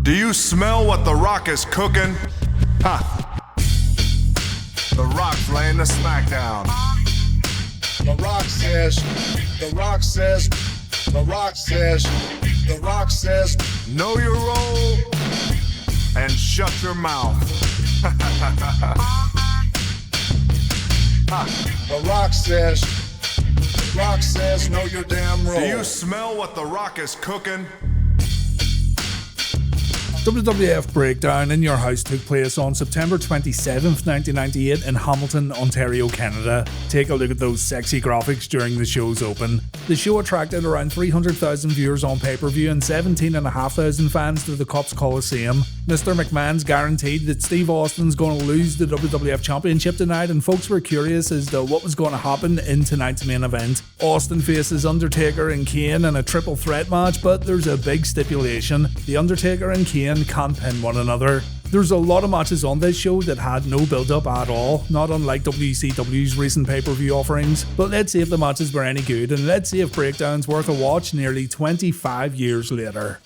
Do you smell what The Rock is cooking? Ha! The Rock's laying the smackdown. The Rock says, The Rock says, The Rock says, The Rock says, know your role and shut your mouth. The Rock says, The Rock says, know your damn role. Do you smell what The Rock is cooking? WWF Break Down in Your House took place on September 27th, 1998 in Hamilton, Ontario, Canada. Take a look at those sexy graphics during the show's open. The show attracted around 300,000 viewers on pay-per-view and 17,500 fans to the Cups Coliseum. Mr. McMahon's guaranteed that Steve Austin's going to lose the WWF Championship tonight, and folks were curious as to what was going to happen in tonight's main event. Austin faces Undertaker and Kane in a triple threat match, but there's a big stipulation. The Undertaker and Kane can't pin one another. There's a lot of matches on this show that had no build-up at all, not unlike WCW's recent pay-per-view offerings. But let's see if the matches were any good, and let's see if Breakdown's worth a watch nearly 25 years later.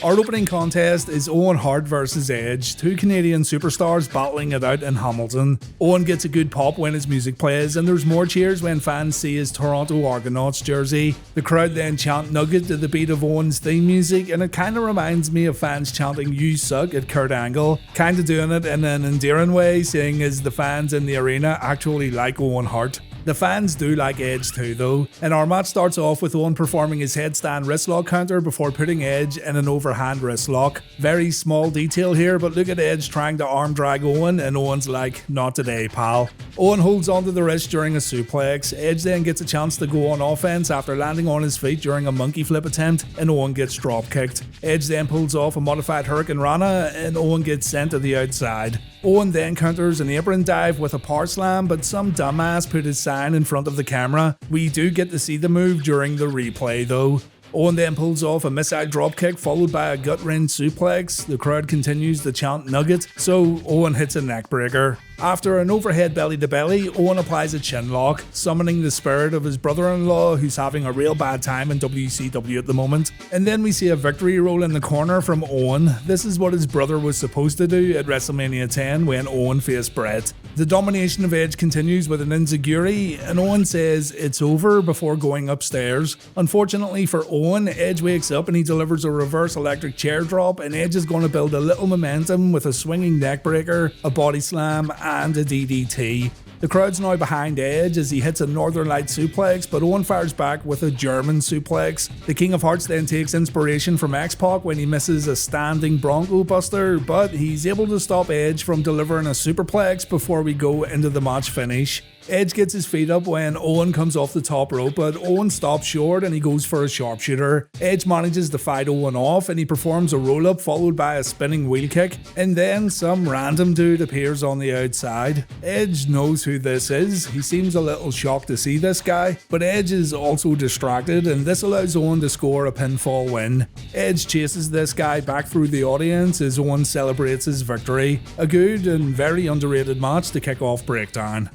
Our opening contest is Owen Hart vs Edge, two Canadian superstars battling it out in Hamilton. Owen gets a good pop when his music plays, and there's more cheers when fans see his Toronto Argonauts jersey. The crowd then chant Nugget to the beat of Owen's theme music, and it kinda reminds me of fans chanting "You Suck" at Kurt Angle, kinda doing it in an endearing way, seeing as the fans in the arena actually like Owen Hart. The fans do like Edge too though, and our match starts off with Owen performing his headstand wristlock counter before putting Edge in an overhand wristlock. Very small detail here, but look at Edge trying to arm drag Owen, and Owen's like, not today pal. Owen holds onto the wrist during a suplex. Edge then gets a chance to go on offense after landing on his feet during a monkey flip attempt, and Owen gets drop kicked. Edge then pulls off a modified Hurricane Rana, and Owen gets sent to the outside. Owen then counters an apron dive with a power slam, but some dumbass put his sign in front of the camera. We do get to see the move during the replay though. Owen then pulls off a missile dropkick followed by a gut-wrench suplex. The crowd continues to chant Nugget, so Owen hits a neckbreaker. After an overhead belly-to-belly, Owen applies a chin lock, summoning the spirit of his brother-in-law who's having a real bad time in WCW at the moment. And then we see a victory roll in the corner from Owen. This is what his brother was supposed to do at WrestleMania 10 when Owen faced Bret. The domination of Edge continues with an enziguri, and Owen says it's over before going upstairs. Unfortunately for Owen, Edge wakes up and he delivers a reverse electric chair drop, and Edge is going to build a little momentum with a swinging neckbreaker, a body slam, and a DDT. The crowd's now behind Edge as he hits a Northern Light suplex, but Owen fires back with a German suplex. The King of Hearts then takes inspiration from X-Pac when he misses a standing Bronco Buster, but he's able to stop Edge from delivering a superplex before we go into the match finish. Edge gets his feet up when Owen comes off the top rope, but Owen stops short and he goes for a sharpshooter. Edge manages to fight Owen off and he performs a roll-up followed by a spinning wheel kick, and then some random dude appears on the outside. Edge knows who this is. He seems a little shocked to see this guy, but Edge is also distracted, and this allows Owen to score a pinfall win. Edge chases this guy back through the audience as Owen celebrates his victory. A good and very underrated match to kick off Breakdown.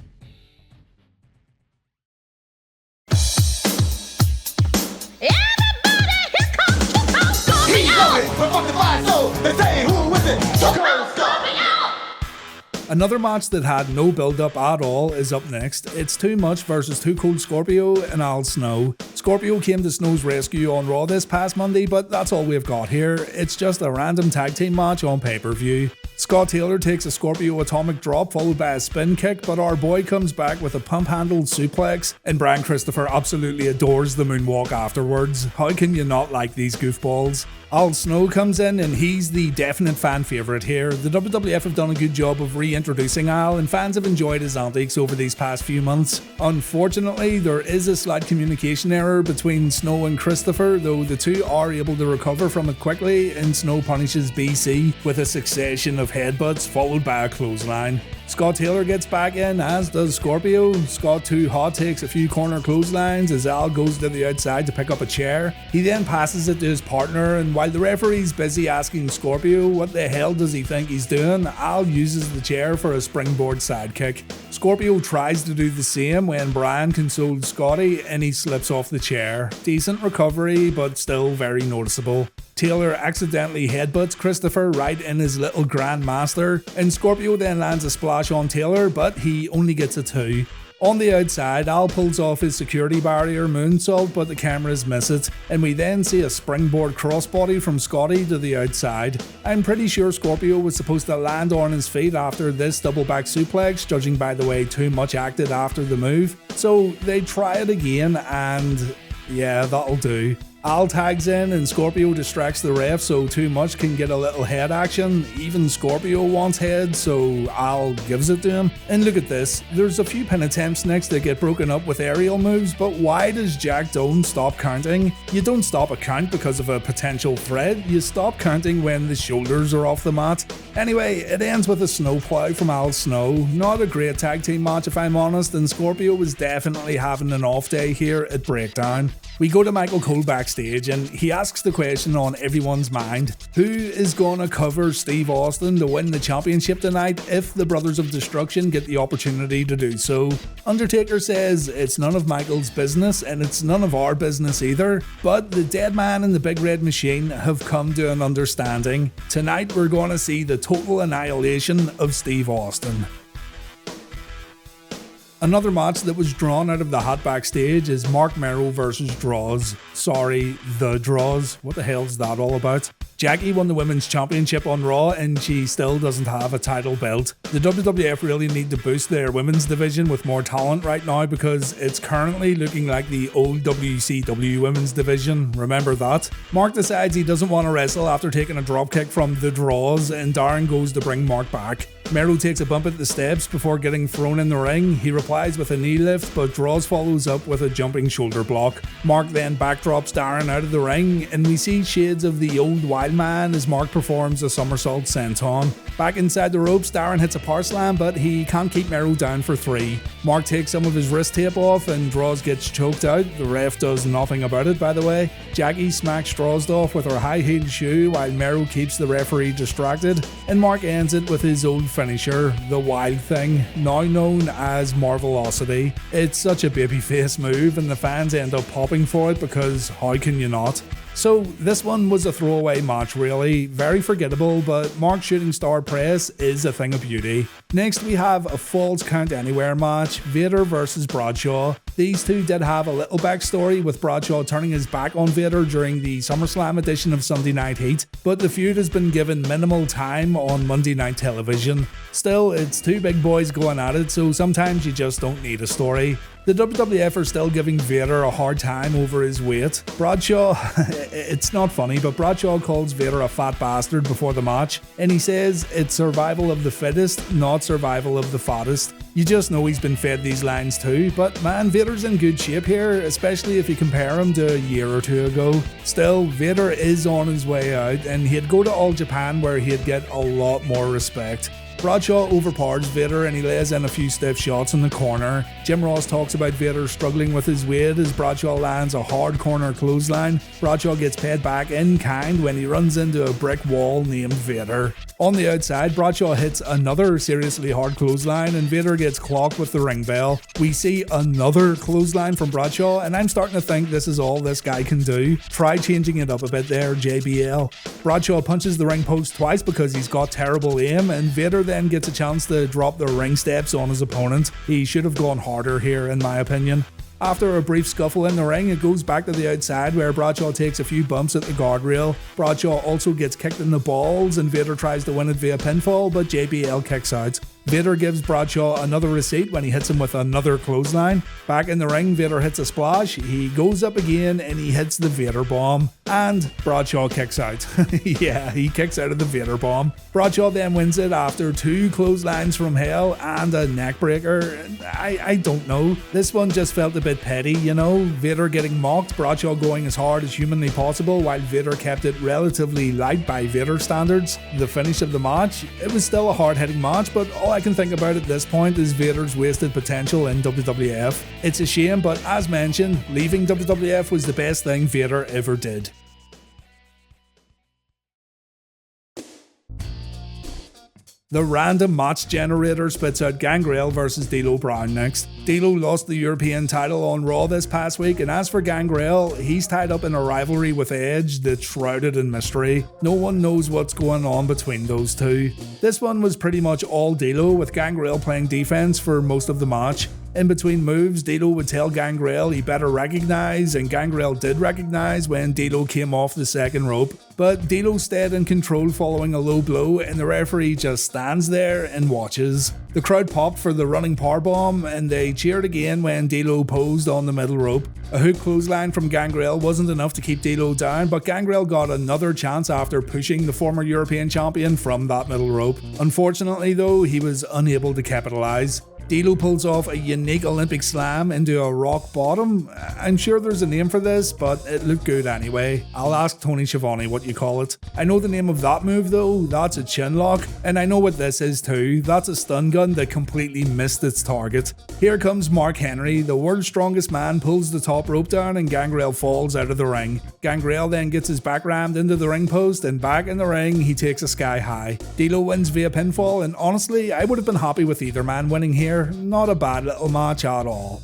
Another match that had no build-up at all is up next. It's Too Much versus Too Cold Scorpio and Al Snow. Scorpio came to Snow's rescue on Raw this past Monday, but that's all we've got here. It's just a random tag team match on pay-per-view. Scott Taylor takes a Scorpio atomic drop followed by a spin kick, but our boy comes back with a pump-handled suplex, and Brian Christopher absolutely adores the moonwalk afterwards. How can you not like these goofballs? Al Snow comes in and he's the definite fan favourite here. The WWF have done a good job of reintroducing Al, and fans have enjoyed his antics over these past few months. Unfortunately, there is a slight communication error between Snow and Christopher, though the two are able to recover from it quickly, and Snow punishes BC with a succession of of headbutts followed by a clothesline. Scott Taylor gets back in, as does Scorpio. Scott Too Hot takes a few corner clotheslines as Al goes to the outside to pick up a chair. He then passes it to his partner, and while the referee's busy asking Scorpio what the hell does he think he's doing, Al uses the chair for a springboard sidekick. Scorpio tries to do the same when Brian consoles Scotty and he slips off the chair. Decent recovery, but still very noticeable. Taylor accidentally headbutts Christopher right in his little grandmaster, and Scorpio then lands a splash on Taylor, but he only gets a 2. On the outside, Al pulls off his security barrier moonsault, but the cameras miss it, and we then see a springboard crossbody from Scotty to the outside. I'm pretty sure Scorpio was supposed to land on his feet after this double back suplex, judging by the way Too Much acted after the move, so they try it again, and yeah, that'll do. Al tags in and Scorpio distracts the ref so Too Much can get a little head action. Even Scorpio wants head, so Al gives it to him. And look at this, there's a few pin attempts next that get broken up with aerial moves, but why does Jack Doan stop counting? You don't stop a count because of a potential threat, you stop counting when the shoulders are off the mat. Anyway, it ends with a snowplow from Al Snow. Not a great tag team match if I'm honest, and Scorpio was definitely having an off day here at Breakdown. We go to Michael Cole backstage and he asks the question on everyone's mind: who is gonna cover Steve Austin to win the championship tonight if the Brothers of Destruction get the opportunity to do so? Undertaker says it's none of Michael's business and it's none of our business either, but the Dead Man and the Big Red Machine have come to an understanding. Tonight we're gonna see the total annihilation of Steve Austin. Another match that was drawn out of the hat backstage is Marc Mero versus Droz. Sorry, the Droz. What the hell's that all about? Jackie won the Women's Championship on Raw and she still doesn't have a title belt. The WWF really need to boost their women's division with more talent right now because it's currently looking like the old WCW women's division. Remember that? Marc decides he doesn't want to wrestle after taking a dropkick from the Droz, and Darren goes to bring Marc back. Mero takes a bump at the steps before getting thrown in the ring. He replies with a knee lift, but Droz follows up with a jumping shoulder block. Marc then backdrops Darren out of the ring, and we see shades of the old wild man as Marc performs a somersault senton. Back inside the ropes, Darren hits a power slam, but he can't keep Mero down for 3. Marc takes some of his wrist tape off, and Droz gets choked out. The ref does nothing about it, by the way. Jackie smacks Droz off with her high-heeled shoe while Mero keeps the referee distracted, and Marc ends it with his old finisher, the Wild Thing, now known as Marvelocity. It's such a babyface move and the fans end up popping for it because how can you not? So this one was a throwaway match really, very forgettable, but Marc's shooting star press is a thing of beauty. Next we have a Falls Count Anywhere match, Vader versus Bradshaw. These two did have a little backstory with Bradshaw turning his back on Vader during the SummerSlam edition of Sunday Night Heat, but the feud has been given minimal time on Monday Night Television. Still, it's two big boys going at it, so sometimes you just don't need a story. The WWF are still giving Vader a hard time over his weight. Bradshaw, it's not funny, but Bradshaw calls Vader a fat bastard before the match, and he says it's survival of the fittest, not survival of the fattest. You just know he's been fed these lines too, but man, Vader's in good shape here, especially if you compare him to a year or two ago. Still, Vader is on his way out, and he'd go to All Japan where he'd get a lot more respect. Bradshaw overpowers Vader and he lays in a few stiff shots in the corner. Jim Ross talks about Vader struggling with his weight as Bradshaw lands a hard corner clothesline. Bradshaw gets paid back in kind when he runs into a brick wall named Vader. On the outside, Bradshaw hits another seriously hard clothesline and Vader gets clocked with the ring bell. We see another clothesline from Bradshaw and I'm starting to think this is all this guy can do. Try changing it up a bit there, JBL. Bradshaw punches the ring post twice because he's got terrible aim, and Vader then gets a chance to drop the ring steps on his opponent. He should have gone harder here in my opinion. After a brief scuffle in the ring, it goes back to the outside where Bradshaw takes a few bumps at the guardrail. Bradshaw also gets kicked in the balls and Vader tries to win it via pinfall, but JBL kicks out. Vader gives Bradshaw another receipt when he hits him with another clothesline. Back in the ring, Vader hits a splash, he goes up again and he hits the Vader bomb. And Bradshaw kicks out. Yeah, he kicks out of the Vader bomb. Bradshaw then wins it after 2 clotheslines from hell and a neckbreaker. I don't know. This one just felt a bit petty, you know? Vader getting mocked, Bradshaw going as hard as humanly possible while Vader kept it relatively light by Vader standards. The finish of the match, it was still a hard-hitting match, but all I can think about at this point is Vader's wasted potential in WWF. It's a shame, but as mentioned, leaving WWF was the best thing Vader ever did. The random match generator spits out Gangrel versus D'Lo Brown next. D'Lo lost the European title on Raw this past week, and as for Gangrel, he's tied up in a rivalry with Edge that's shrouded in mystery. No one knows what's going on between those two. This one was pretty much all D'Lo, with Gangrel playing defense for most of the match. In between moves, D'Lo would tell Gangrel he better recognize, and Gangrel did recognize when D'Lo came off the second rope. But D'Lo stayed in control following a low blow, and the referee just stands there and watches. The crowd popped for the running powerbomb, and they cheered again when D'Lo posed on the middle rope. A hook clothesline from Gangrel wasn't enough to keep D'Lo down, but Gangrel got another chance after pushing the former European champion from that middle rope. Unfortunately though, he was unable to capitalize. D'Lo pulls off a unique Olympic slam into a rock bottom. I'm sure there's a name for this, but it looked good anyway. I'll ask Tony Schiavone what you call it. I know the name of that move though, that's a chin lock, and I know what this is too. That's a stun gun that completely missed its target. Here comes Mark Henry, the world's strongest man, pulls the top rope down and Gangrel falls out of the ring. Gangrel then gets his back rammed into the ring post, and back in the ring he takes a sky high. D'Lo wins via pinfall, and honestly I would have been happy with either man winning here. Not a bad little match at all.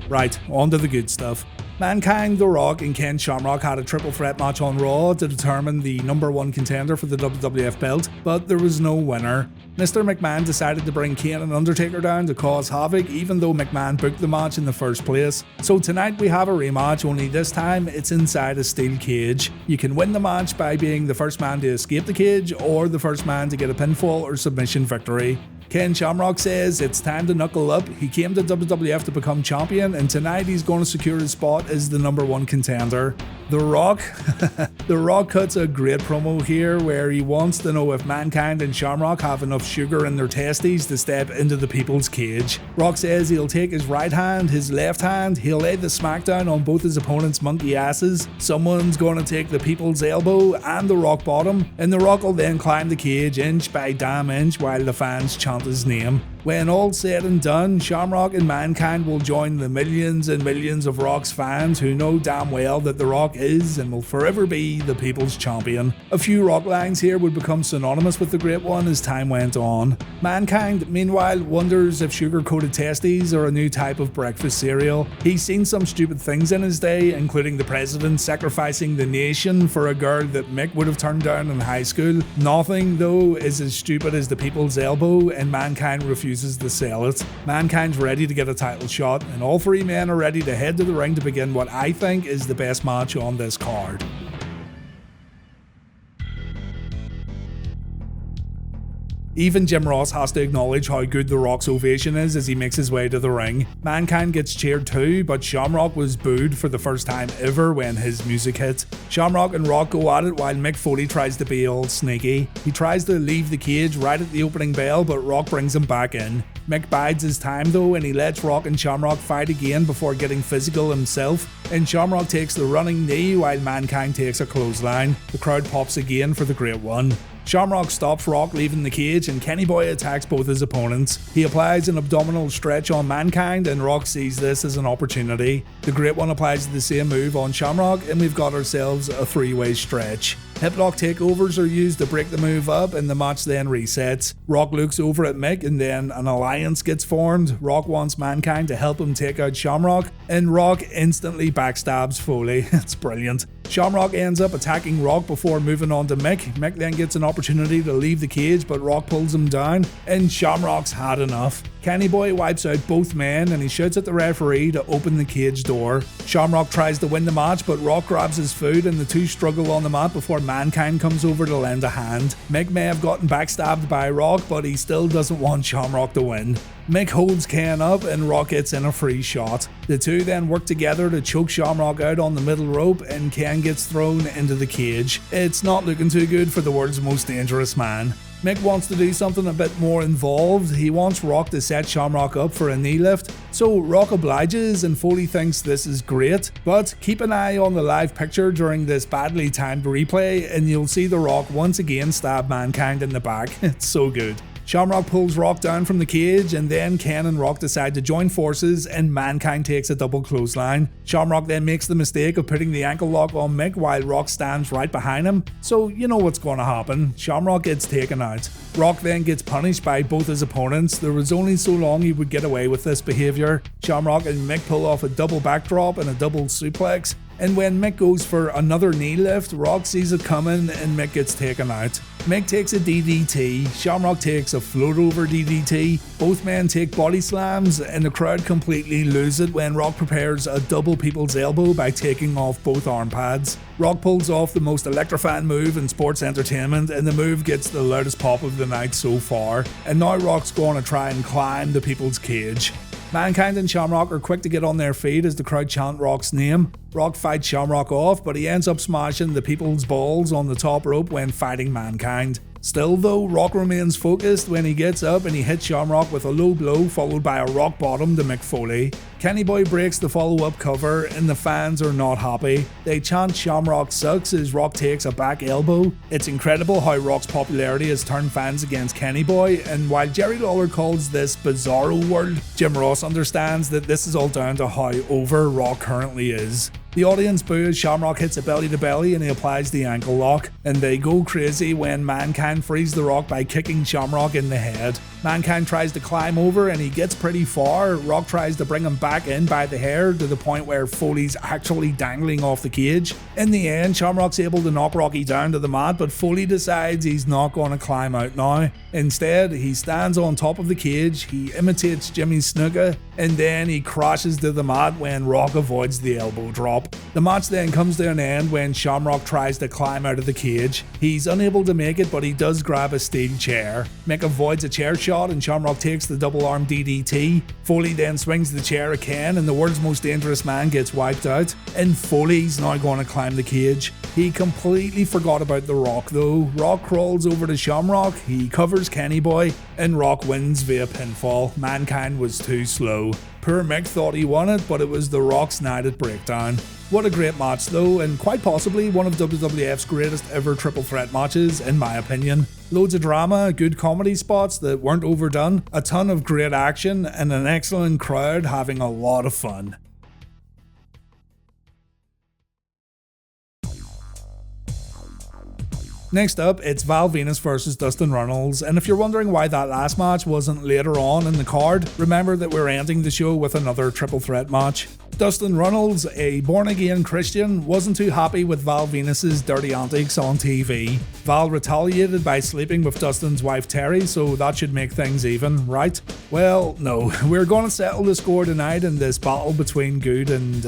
Right, on to the good stuff. Mankind, The Rock and Ken Shamrock had a triple threat match on Raw to determine the #1 contender for the WWF belt, but there was no winner. Mr. McMahon decided to bring Kane and Undertaker down to cause havoc, even though McMahon booked the match in the first place. So tonight we have a rematch, only this time it's inside a steel cage. You can win the match by being the first man to escape the cage, or the first man to get a pinfall or submission victory. Ken Shamrock says it's time to knuckle up. He came to WWF to become champion, and tonight he's going to secure his spot as the #1 contender. The Rock? The Rock cuts a great promo here where he wants to know if Mankind and Shamrock have enough sugar in their testes to step into the people's cage. Rock says he'll take his right hand, his left hand, he'll lay the smackdown on both his opponent's monkey asses, someone's going to take the people's elbow and the rock bottom, and the Rock will then climb the cage inch by damn inch while the fans chant his name. When all's said and done, Shamrock and Mankind will join the millions and millions of Rock's fans who know damn well that The Rock is and will forever be the people's champion. A few Rock lines here would become synonymous with the Great One as time went on. Mankind, meanwhile, wonders if sugar-coated testes are a new type of breakfast cereal. He's seen some stupid things in his day, including the president sacrificing the nation for a girl that Mick would have turned down in high school. Nothing, though, is as stupid as the people's elbow, and Mankind refuses to sell it. Mankind's ready to get a title shot, and all three men are ready to head to the ring to begin what I think is the best match on this card. Even Jim Ross has to acknowledge how good The Rock's ovation is as he makes his way to the ring. Mankind gets cheered too, but Shamrock was booed for the first time ever when his music hit. Shamrock and Rock go at it while Mick Foley tries to be all sneaky. He tries to leave the cage right at the opening bell, but Rock brings him back in. Mick bides his time though, and he lets Rock and Shamrock fight again before getting physical himself, and Shamrock takes the running knee while Mankind takes a clothesline. The crowd pops again for the Great One. Shamrock stops Rock leaving the cage, and Kenny Boy attacks both his opponents. He applies an abdominal stretch on Mankind, and Rock sees this as an opportunity. The Great One applies the same move on Shamrock, and we've got ourselves a three-way stretch. Hip lock takeovers are used to break the move up, and the match then resets. Rock looks over at Mick, and then an alliance gets formed. Rock wants Mankind to help him take out Shamrock, and Rock instantly backstabs Foley. It's brilliant. Shamrock ends up attacking Rock before moving on to Mick. Mick then gets an opportunity to leave the cage, but Rock pulls him down, and Shamrock's had enough. Kenny Boy wipes out both men, and he shouts at the referee to open the cage door. Shamrock tries to win the match, but Rock grabs his food, and the two struggle on the mat before Mankind comes over to lend a hand. Mick may have gotten backstabbed by Rock, but he still doesn't want Shamrock to win. Mick holds Ken up, and Rock gets in a free shot. The two then work together to choke Shamrock out on the middle rope, and Ken gets thrown into the cage. It's not looking too good for the world's most dangerous man. Mick wants to do something a bit more involved. He wants Rock to set Shamrock up for a knee lift, so Rock obliges and Foley thinks this is great. But keep an eye on the live picture during this badly timed replay and you'll see The Rock once again stab Mankind in the back. It's so good. Shamrock pulls Rock down from the cage, and then Ken and Rock decide to join forces, and Mankind takes a double clothesline. Shamrock then makes the mistake of putting the ankle lock on Mick while Rock stands right behind him, so you know what's going to happen. Shamrock gets taken out. Rock then gets punished by both his opponents. There was only so long he would get away with this behaviour. Shamrock and Mick pull off a double backdrop and a double suplex, and when Mick goes for another knee lift, Rock sees it coming and Mick gets taken out. Mick takes a DDT, Shamrock takes a float over DDT, both men take body slams, and the crowd completely lose it when Rock prepares a double people's elbow by taking off both arm pads. Rock pulls off the most electrifying move in sports entertainment, and the move gets the loudest pop of the night so far, and now Rock's going to try and climb the people's cage. Mankind and Shamrock are quick to get on their feet as the crowd chant Rock's name. Rock fights Shamrock off, but he ends up smashing the people's balls on the top rope when fighting Mankind. Still though, Rock remains focused when he gets up and he hits Shamrock with a low blow followed by a rock bottom to Mick Foley. Kenny Boy breaks the follow-up cover and the fans are not happy. They chant Shamrock sucks as Rock takes a back elbow. It's incredible how Rock's popularity has turned fans against Kenny Boy, and while Jerry Lawler calls this bizarro world, Jim Ross understands that this is all down to how over Rock currently is. The audience boos, Shamrock hits a belly to belly and he applies the ankle lock, and they go crazy when Mankind frees the Rock by kicking Shamrock in the head. Mankind tries to climb over and he gets pretty far. Rock tries to bring him back in by the hair to the point where Foley's actually dangling off the cage. In the end, Shamrock's able to knock Rocky down to the mat, but Foley decides he's not going to climb out now. Instead, he stands on top of the cage, he imitates Jimmy Snuka, and then he crashes to the mat when Rock avoids the elbow drop. The match then comes to an end when Shamrock tries to climb out of the cage. He's unable to make it, but he does grab a steel chair. Mick avoids a chair shot and Shamrock takes the double arm DDT. Foley then swings the chair at Ken and the world's most dangerous man gets wiped out. And Foley's now going to climb the cage. He completely forgot about The Rock though. Rock crawls over to Shamrock, he covers Kenny Boy, and Rock wins via pinfall. Mankind was too slow. Poor Mick thought he won it, but it was The Rock's night at Breakdown. What a great match though, and quite possibly one of WWF's greatest ever triple threat matches in my opinion. Loads of drama, good comedy spots that weren't overdone, a ton of great action, and an excellent crowd having a lot of fun. Next up, it's Val Venis versus Dustin Runnels, and if you're wondering why that last match wasn't later on in the card, remember that we're ending the show with another triple threat match. Dustin Runnels, a born-again Christian, wasn't too happy with Val Venis' dirty antics on TV. Val retaliated by sleeping with Dustin's wife Terry, so that should make things even, right? Well, no. We're gonna settle the score tonight in this battle between good and,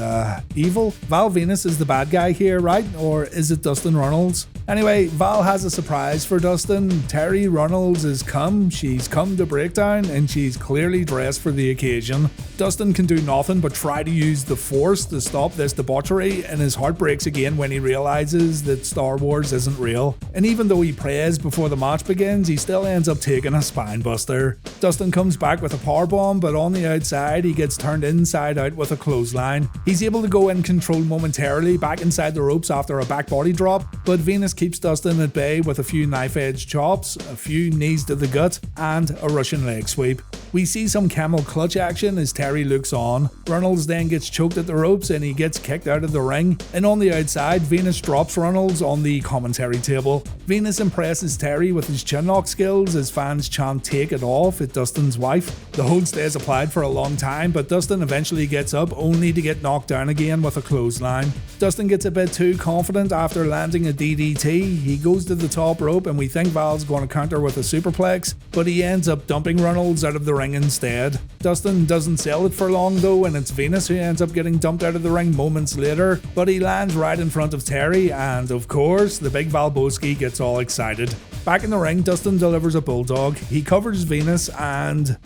evil. Val Venis is the bad guy here, right? Or is it Dustin Runnels? Anyway, Val has a surprise for Dustin. Terry Runnels has come, she's come to Breakdown, and she's clearly dressed for the occasion. Dustin can do nothing but try to use the Force to stop this debauchery, and his heart breaks again when he realizes that Star Wars isn't real. And even though he prays before the match begins, he still ends up taking a spine buster. Dustin comes back with a powerbomb, but on the outside he gets turned inside out with a clothesline. He's able to go in control momentarily back inside the ropes after a back body drop, but Venis keeps Dustin at bay with a few knife edge chops, a few knees to the gut, and a Russian leg sweep. We see some camel clutch action as Terry looks on. Runnels then gets choked at the ropes and he gets kicked out of the ring. And on the outside, Venis drops Runnels on the commentary table. Venis impresses Terry with his chin lock skills as fans chant "take it off" at Dustin's wife. The hold stays applied for a long time, but Dustin eventually gets up only to get knocked down again with a clothesline. Dustin gets a bit too confident after landing a DDT. He goes to the top rope and we think Val's going to counter with a superplex, but he ends up dumping Runnels out of the ring instead. Dustin doesn't sell it for long though, and it's Venis who ends up getting dumped out of the ring moments later, but he lands right in front of Terry, and of course, the big Valboski gets all excited. Back in the ring, Dustin delivers a bulldog. He covers Venis and...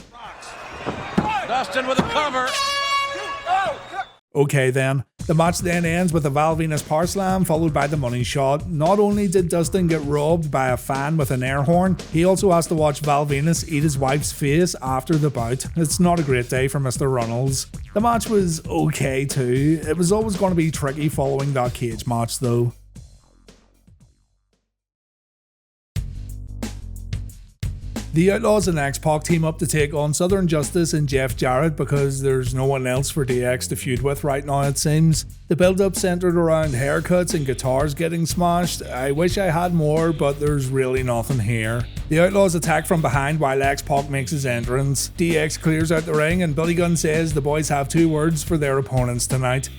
Dustin with a cover. Okay then. The match then ends with a Val Venis power slam followed by the money shot. Not only did Dustin get robbed by a fan with an air horn, he also has to watch Val Venis eat his wife's face after the bout. It's not a great day for Mr. Runnels. The match was okay too. It was always going to be tricky following that cage match though. The Outlaws and X-Pac team up to take on Southern Justice and Jeff Jarrett because there's no one else for DX to feud with right now it seems. The build-up centered around haircuts and guitars getting smashed. I wish I had more, but there's really nothing here. The Outlaws attack from behind while X-Pac makes his entrance. DX clears out the ring and Billy Gunn says the boys have 2 words for their opponents tonight.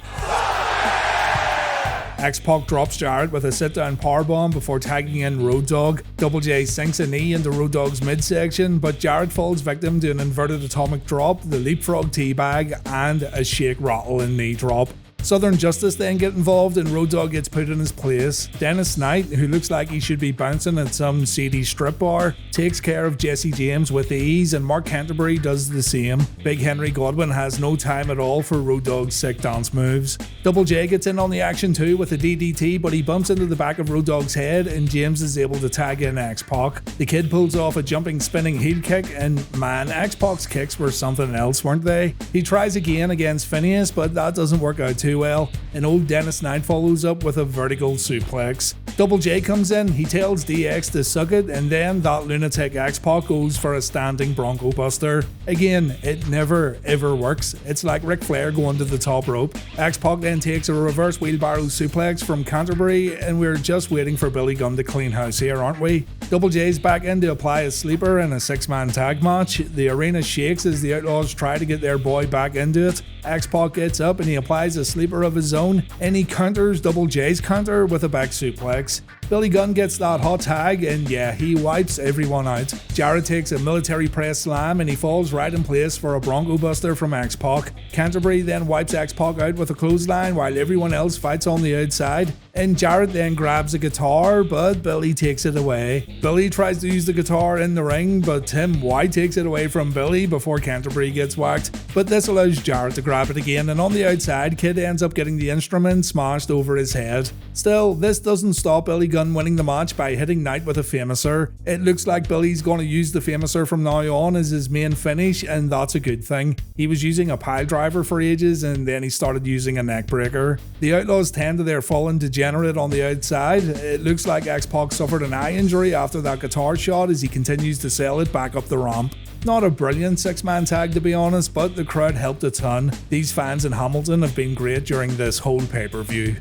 X-Pac drops Jarrett with a sit-down powerbomb before tagging in Road Dogg. Double J sinks a knee into Road Dogg's midsection, but Jarrett falls victim to an inverted atomic drop, the leapfrog teabag, and a shake, rattle, and knee drop. Southern Justice then get involved and Road Dogg gets put in his place. Dennis Knight, who looks like he should be bouncing at some seedy strip bar, takes care of Jesse James with ease, and Mark Canterbury does the same. Big Henry Godwin has no time at all for Road Dogg's sick dance moves. Double J gets in on the action too with a DDT, but he bumps into the back of Road Dogg's head and James is able to tag in X-Pac. The kid pulls off a jumping spinning heel kick and man, X-Pac's kicks were something else, weren't they? He tries again against Phineas, but that doesn't work out too well, and old Dennis Knight follows up with a vertical suplex. Double J comes in, he tells DX to suck it, and then that lunatic X-Pac goes for a standing Bronco Buster. Again, it never ever works. It's like Ric Flair going to the top rope. X-Pac then takes a reverse wheelbarrow suplex from Canterbury, and we're just waiting for Billy Gunn to clean house here, aren't we? Double J's back in to apply a sleeper in a 6-man tag match. The arena shakes as the Outlaws try to get their boy back into it. X-Pac gets up and he applies a sleeper of his own, and he counters Double J's counter with a back suplex. Billy Gunn gets that hot tag, and yeah, he wipes everyone out. Jarrett takes a military press slam and he falls right in place for a Bronco Buster from X-Pac. Canterbury then wipes X-Pac out with a clothesline while everyone else fights on the outside, and Jarrett then grabs a guitar, but Billy takes it away. Billy tries to use the guitar in the ring, but Tim White takes it away from Billy before Canterbury gets whacked, but this allows Jarrett to grab it again, and on the outside, Kid ends up getting the instrument smashed over his head. Still, this doesn't stop Billy Gunn winning the match by hitting Knight with a famouser. It looks like Billy's going to use the famouser from now on as his main finish, and that's a good thing. He was using a pile driver for ages, and then he started using a neck breaker. The Outlaws tend to their fallen degenerate on the outside. It looks like X-Pac suffered an eye injury after that guitar shot as he continues to sell it back up the ramp. Not a brilliant 6-man tag to be honest, but the crowd helped a ton. These fans in Hamilton have been great during this whole pay-per-view.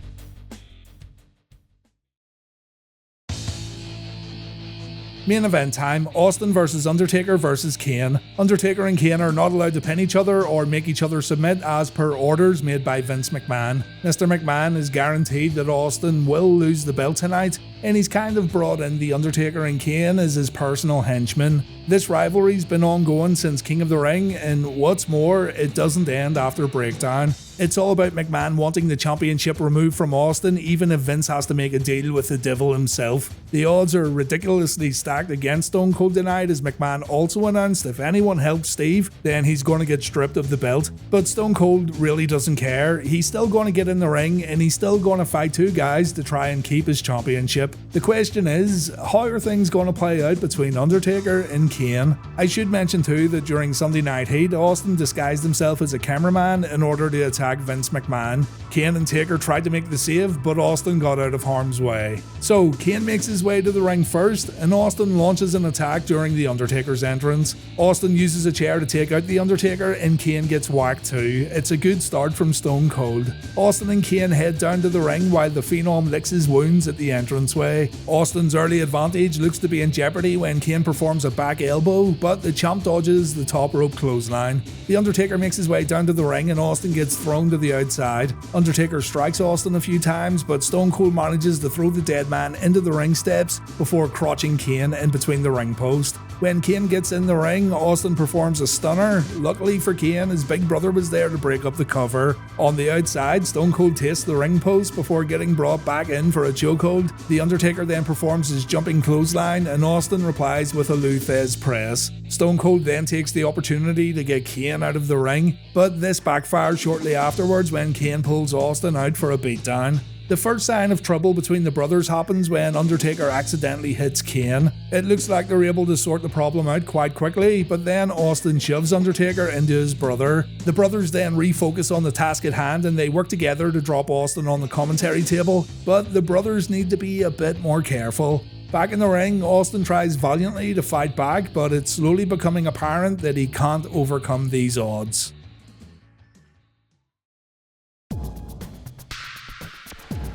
Main event time, Austin versus Undertaker versus Kane. Undertaker and Kane are not allowed to pin each other or make each other submit as per orders made by Vince McMahon. Mr. McMahon is guaranteed that Austin will lose the belt tonight, and he's kind of brought in the Undertaker and Kane as his personal henchmen. This rivalry's been ongoing since King of the Ring, and what's more, it doesn't end after Breakdown. It's all about McMahon wanting the championship removed from Austin, even if Vince has to make a deal with the devil himself. The odds are ridiculously stacked against Stone Cold tonight, as McMahon also announced if anyone helps Steve, then he's going to get stripped of the belt. But Stone Cold really doesn't care. He's still going to get in the ring, and he's still going to fight 2 guys to try and keep his championship. The question is, how are things going to play out between Undertaker and Kane? I should mention too that during Sunday Night Heat, Austin disguised himself as a cameraman in order to attack attack Vince McMahon. Kane and Taker tried to make the save, but Austin got out of harm's way. So Kane makes his way to the ring first, and Austin launches an attack during The Undertaker's entrance. Austin uses a chair to take out The Undertaker, and Kane gets whacked too. It's a good start from Stone Cold. Austin and Kane head down to the ring while the Phenom licks his wounds at the entranceway. Austin's early advantage looks to be in jeopardy when Kane performs a back elbow, but the champ dodges the top rope clothesline. The Undertaker makes his way down to the ring and Austin gets thrown to the outside. Undertaker strikes Austin a few times, but Stone Cold manages to throw the dead man into the ring steps before crotching Kane in between the ring post. When Kane gets in the ring, Austin performs a stunner. Luckily for Kane, his big brother was there to break up the cover. On the outside, Stone Cold tastes the ring post before getting brought back in for a chokehold. The Undertaker then performs his jumping clothesline, and Austin replies with a Lou Thesz press. Stone Cold then takes the opportunity to get Kane out of the ring, but this backfires shortly afterwards when Kane pulls Austin out for a beatdown. The first sign of trouble between the brothers happens when Undertaker accidentally hits Kane. It looks like they're able to sort the problem out quite quickly, but then Austin shoves Undertaker into his brother. The brothers then refocus on the task at hand and they work together to drop Austin on the commentary table, but the brothers need to be a bit more careful. Back in the ring, Austin tries valiantly to fight back, but it's slowly becoming apparent that he can't overcome these odds.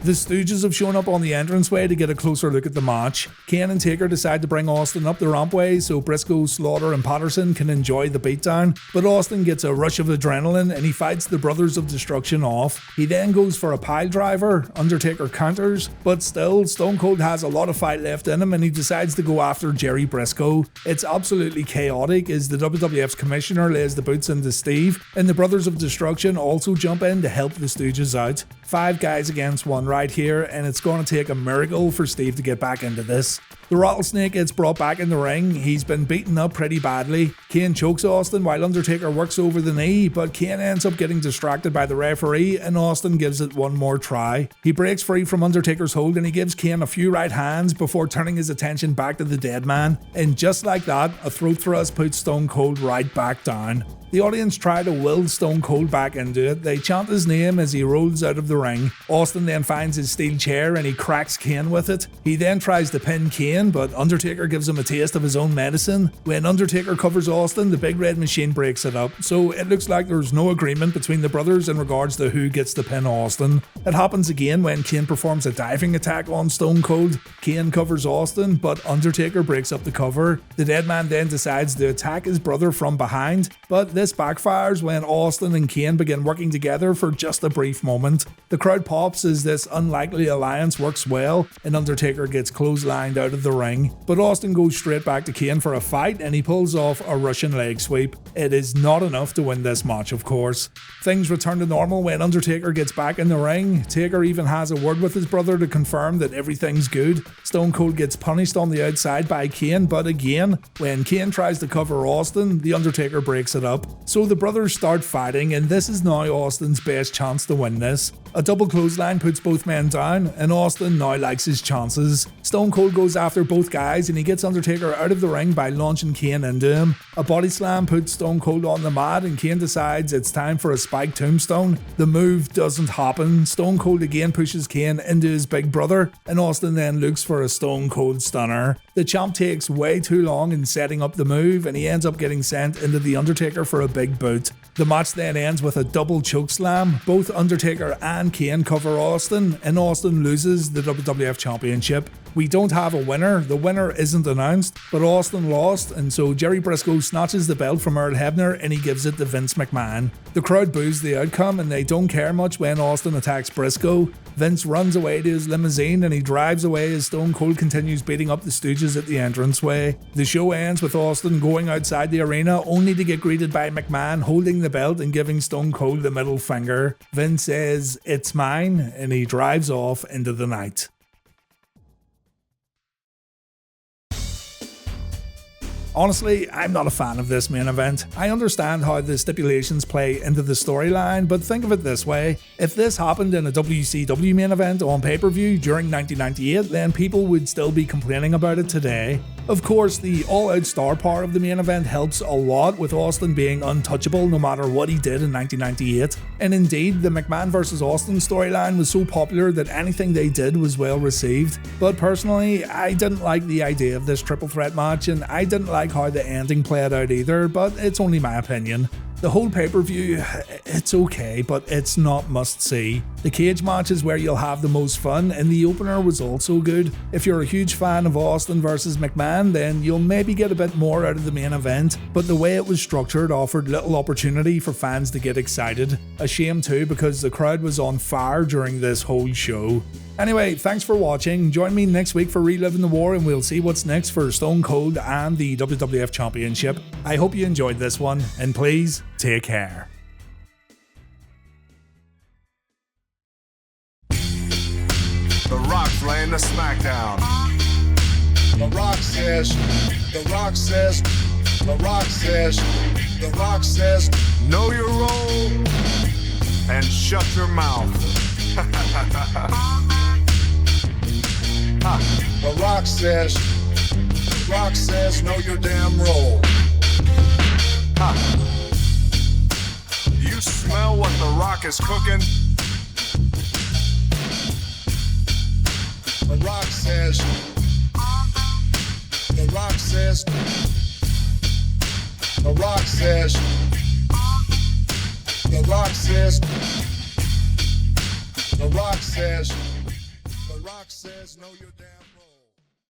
The Stooges have shown up on the entranceway to get a closer look at the match. Kane and Taker decide to bring Austin up the rampway so Briscoe, Slaughter and Patterson can enjoy the beatdown, but Austin gets a rush of adrenaline and he fights the Brothers of Destruction off. He then goes for a pile driver, Undertaker counters, but still Stone Cold has a lot of fight left in him and he decides to go after Jerry Briscoe. It's absolutely chaotic as the WWF's commissioner lays the boots into Steve, and the Brothers of Destruction also jump in to help the Stooges out. 5 guys against 1 right here, and it's going to take a miracle for Steve to get back into this. The Rattlesnake gets brought back in the ring. He's been beaten up pretty badly. Kane chokes Austin while Undertaker works over the knee, but Kane ends up getting distracted by the referee and Austin gives it one more try. He breaks free from Undertaker's hold and he gives Kane a few right hands before turning his attention back to the dead man. And just like that, a throat thrust puts Stone Cold right back down. The audience try to will Stone Cold back into it. They chant his name as he rolls out of the ring. Austin then finds his steel chair and he cracks Kane with it. He then tries to pin Kane, but Undertaker gives him a taste of his own medicine. When Undertaker covers Austin, the big red machine breaks it up. So it looks like there's no agreement between the brothers in regards to who gets to pin Austin. It happens again when Kane performs a diving attack on Stone Cold. Kane covers Austin, but Undertaker breaks up the cover. The dead man then decides to attack his brother from behind, but this backfires when Austin and Kane begin working together for just a brief moment. The crowd pops as this unlikely alliance works well and Undertaker gets clotheslined out of the ring, but Austin goes straight back to Kane for a fight and he pulls off a Russian leg sweep. It is not enough to win this match, of course. Things return to normal when Undertaker gets back in the ring. Taker even has a word with his brother to confirm that everything's good. Stone Cold gets punished on the outside by Kane, but again, when Kane tries to cover Austin, the Undertaker breaks it up. So the brothers start fighting and this is now Austin's best chance to win this. A double clothesline puts both men down and Austin now likes his chances. Stone Cold goes after both guys and he gets Undertaker out of the ring by launching Kane into him. A body slam puts Stone Cold on the mat and Kane decides it's time for a spiked tombstone. The move doesn't happen. Stone Cold again pushes Kane into his big brother and Austin then looks for a Stone Cold stunner. The champ takes way too long in setting up the move and he ends up getting sent into the Undertaker for a big boot. The match then ends with a double choke slam. Both Undertaker and Kane cover Austin and Austin loses the WWF Championship. We don't have a winner. The winner isn't announced, but Austin lost, and so Jerry Briscoe snatches the belt from Earl Hebner and he gives it to Vince McMahon. The crowd boos the outcome and they don't care much when Austin attacks Briscoe. Vince runs away to his limousine and he drives away as Stone Cold continues beating up the Stooges at the entranceway. The show ends with Austin going outside the arena only to get greeted by McMahon holding the belt and giving Stone Cold the middle finger. Vince says, "It's mine," and he drives off into the night. Honestly, I'm not a fan of this main event. I understand how the stipulations play into the storyline, but think of it this way. If this happened in a WCW main event on pay-per-view during 1998, then people would still be complaining about it today. Of course, the all-out star part of the main event helps a lot, with Austin being untouchable no matter what he did in 1998. And indeed, the McMahon vs Austin storyline was so popular that anything they did was well received. But personally, I didn't like the idea of this triple threat match, and I didn't like how the ending played out either, but it's only my opinion. The whole pay-per-view, it's okay, but it's not must-see. The cage match is where you'll have the most fun, and the opener was also good. If you're a huge fan of Austin vs McMahon, then you'll maybe get a bit more out of the main event, but the way it was structured offered little opportunity for fans to get excited. A shame too, because the crowd was on fire during this whole show. Anyway, thanks for watching. Join me next week for Reliving the War, and we'll see what's next for Stone Cold and the WWF Championship. I hope you enjoyed this one, and please take care. The Rock's laying the smackdown. The Rock says, The Rock says, The Rock says, The Rock says, Know your role and shut your mouth. The Rock says, know your damn role. You smell what The Rock is cooking? The Rock says, The Rock says, The Rock says, The Rock says, The Rock says, The Rock says, know your